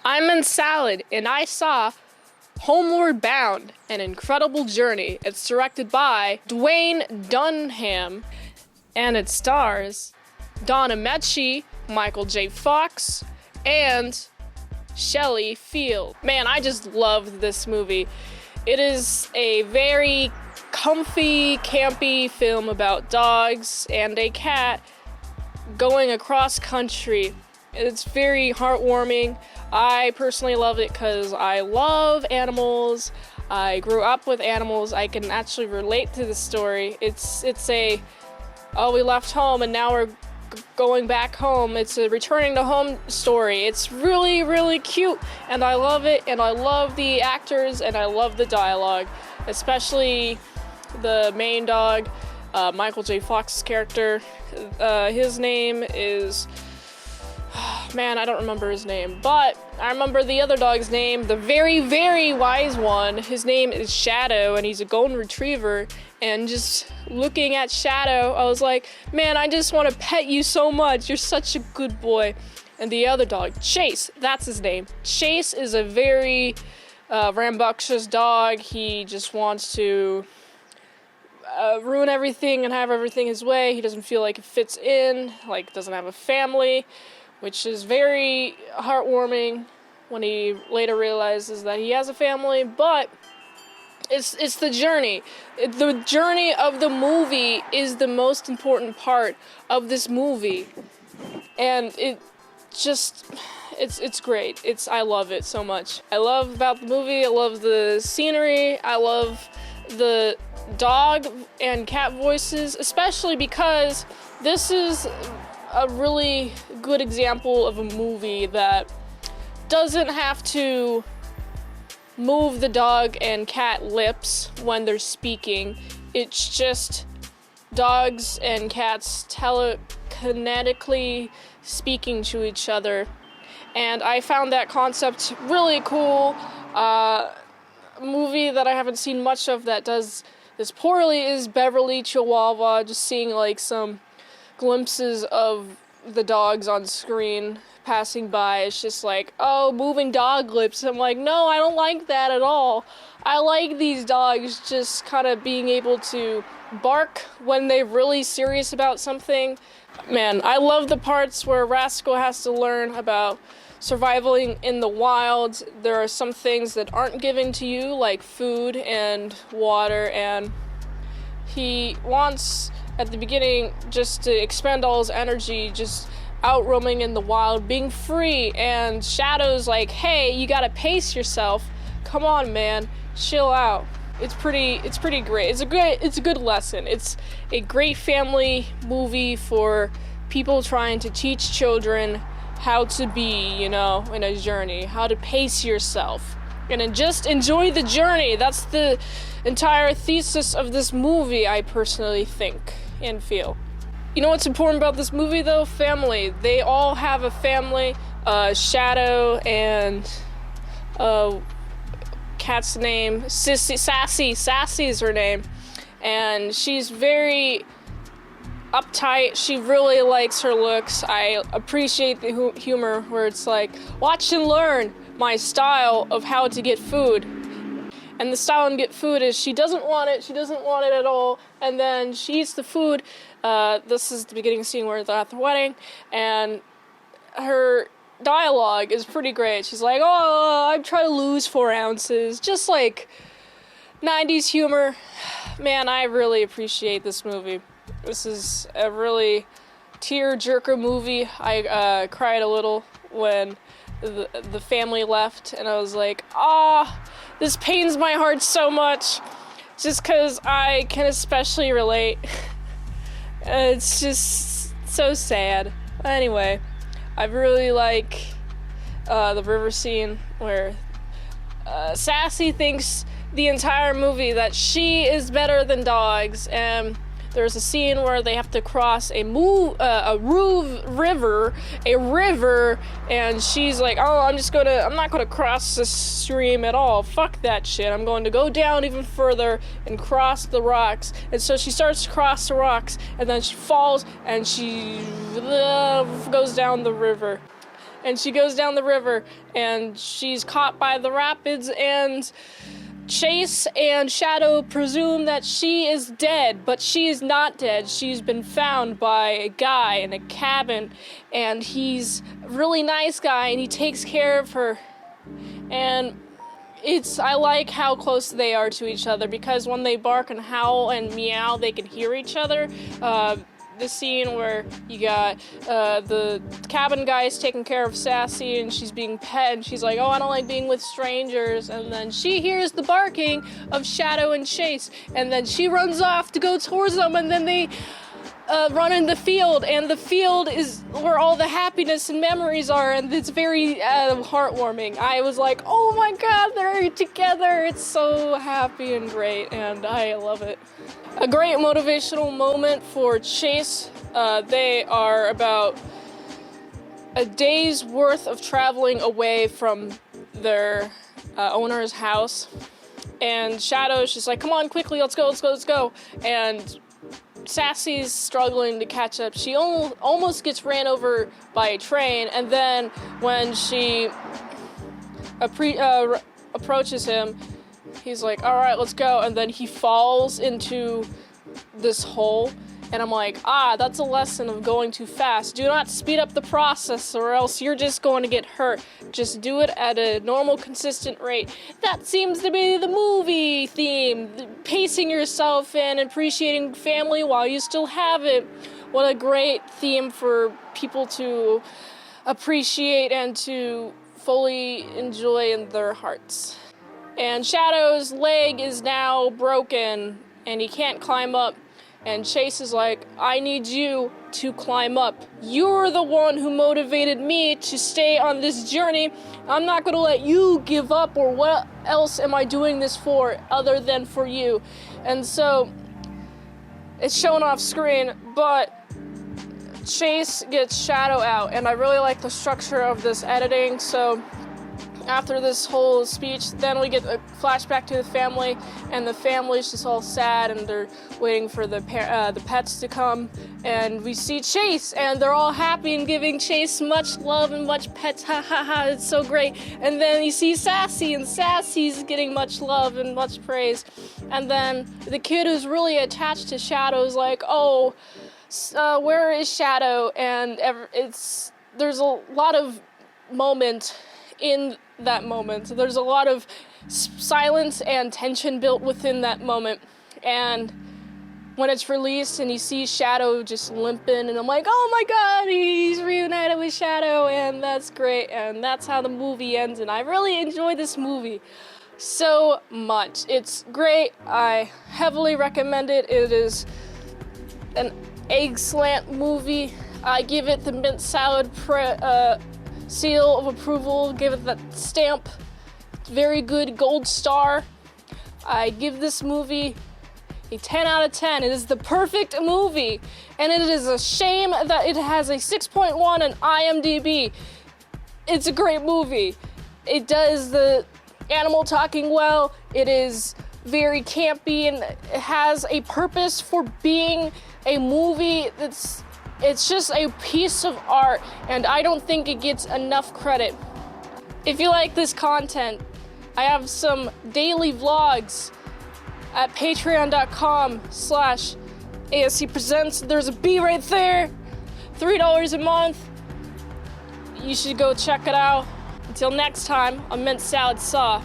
I'm in Salad, and I saw Homeward Bound, An Incredible Journey. It's directed by Dwayne Dunham, and it stars Donna Mecci, Michael J. Fox, and Shelley Field. Man, I just loved this movie. It is a very comfy, campy film about dogs and a cat going across country. It's very heartwarming. I personally love it because I love animals. I grew up with animals. I can actually relate to the story. It's a, oh, we left home and now we're going back home. It's a returning to home story. It's really, really cute, and I love it, and I love the actors, and I love the dialogue, especially the main dog, Michael J. Fox's character. His name is, man, I don't remember his name, but I remember the other dog's name, the very, very wise one. His name is Shadow, and he's a golden retriever. And just looking at Shadow, I was like, man, I just want to pet you so much. You're such a good boy. And the other dog, Chase, that's his name. Chase is a very rambunctious dog. He just wants to ruin everything and have everything his way. He doesn't feel like it fits in, like doesn't have a family, which is very heartwarming when he later realizes that he has a family. But it's the journey. The journey of the movie is the most important part of this movie, and it's great. I love it so much. I love about the movie. I love the scenery. I love the dog and cat voices, especially because this is a really good example of a movie that doesn't have to move the dog and cat lips when they're speaking. It's just dogs and cats telekinetically speaking to each other. And I found that concept really cool. A movie that I haven't seen much of that does this poorly is Beverly Chihuahua. Just seeing like some glimpses of the dogs on screen passing by, it's just like, oh, moving dog lips. I'm like, no, I don't like that at all. I like these dogs just kind of being able to bark when they're really serious about something. Man, I love the parts where Rascal has to learn about surviving in the wild. There are some things that aren't given to you, like food and water, and he wants, at the beginning, just to expend all his energy, just out roaming in the wild, being free. And Shadow's like, hey, you gotta pace yourself. Come on, man, chill out. It's pretty great. It's a good lesson. It's a great family movie for people trying to teach children how to be, in a journey, how to pace yourself, and then just enjoy the journey. That's the entire thesis of this movie, I personally think and feel. You know what's important about this movie, though? Family. They all have a family. Shadow and cat's name, Sassy is her name, and she's very uptight. She really likes her looks. I appreciate the humor where it's like, watch and learn my style of how to get food. And the style and get food is she doesn't want it at all, and then she eats the food. This is the beginning scene where they're at the wedding, and her dialogue is pretty great. She's like, oh, I'm trying to lose 4 ounces. Just like 90s humor. Man, I really appreciate this movie. This is a really tear-jerker movie. I cried a little when the family left, and I was like, this pains my heart so much, just because I can especially relate. It's just so sad. Anyway, I really like the river scene where Sassy thinks the entire movie that she is better than dogs, and there's a scene where they have to cross a river, and she's like, oh, I'm not gonna cross this stream at all. Fuck that shit. I'm going to go down even further and cross the rocks. And so she starts to cross the rocks, and then she falls, and she goes down the river. and she goes down the river, and she's caught by the rapids, and Chase and Shadow presume that she is dead, but she is not dead. She's been found by a guy in a cabin, and he's a really nice guy, and he takes care of her. And I like how close they are to each other, because when they bark and howl and meow, they can hear each other. The scene where you got the cabin guy's taking care of Sassy, and she's being pet, and she's like, oh, I don't like being with strangers, and then she hears the barking of Shadow and Chase, and then she runs off to go towards them, and then they run in the field, and the field is where all the happiness and memories are, and it's very heartwarming. I was like, oh my god, they're together, it's so happy and great, and I love it. A great motivational moment for Chase. They are about a day's worth of traveling away from their owner's house, and Shadow's just like, come on, quickly, let's go, and Sassy's struggling to catch up. She almost gets ran over by a train, and then when she approaches him, he's like, all right, let's go, and then he falls into this hole, and I'm like, that's a lesson of going too fast. Do not speed up the process, or else you're just going to get hurt. Just do it at a normal, consistent rate. That seems to be the movie theme, pacing yourself and appreciating family while you still have it. What a great theme for people to appreciate and to fully enjoy in their hearts. And Shadow's leg is now broken, and he can't climb up. And Chase is like, I need you to climb up. You're the one who motivated me to stay on this journey. I'm not going to let you give up, or what else am I doing this for other than for you? And so it's shown off screen, but Chase gets Shadow out, and I really like the structure of this editing. So after this whole speech, then we get a flashback to the family, and the family's just all sad, and they're waiting for the pets to come, and we see Chase, and they're all happy and giving Chase much love and much pets, ha ha ha, it's so great. And then you see Sassy, and Sassy's getting much love and much praise, and then the kid who's really attached to Shadow is like, oh, where is Shadow? And there's a lot of moment in that moment. There's a lot of silence and tension built within that moment, and when it's released and you see Shadow just limping, and I'm like, oh my god, he's reunited with Shadow, and that's great, and that's how the movie ends, and I really enjoy this movie so much. It's great. I heavily recommend it. It is an egg slant movie. I give it the mint salad seal of approval, give it that stamp, very good gold star. I give this movie a 10 out of 10. It is the perfect movie, and it is a shame that it has a 6.1 on IMDb. It's a great movie. It does the animal talking well. It is very campy, and it has a purpose for being a movie it's just a piece of art, and I don't think it gets enough credit. If you like this content, I have some daily vlogs at patreon.com/ASEpresents. There's a B right there, $3 a month. You should go check it out. Until next time, I'm Mint Salad Saw.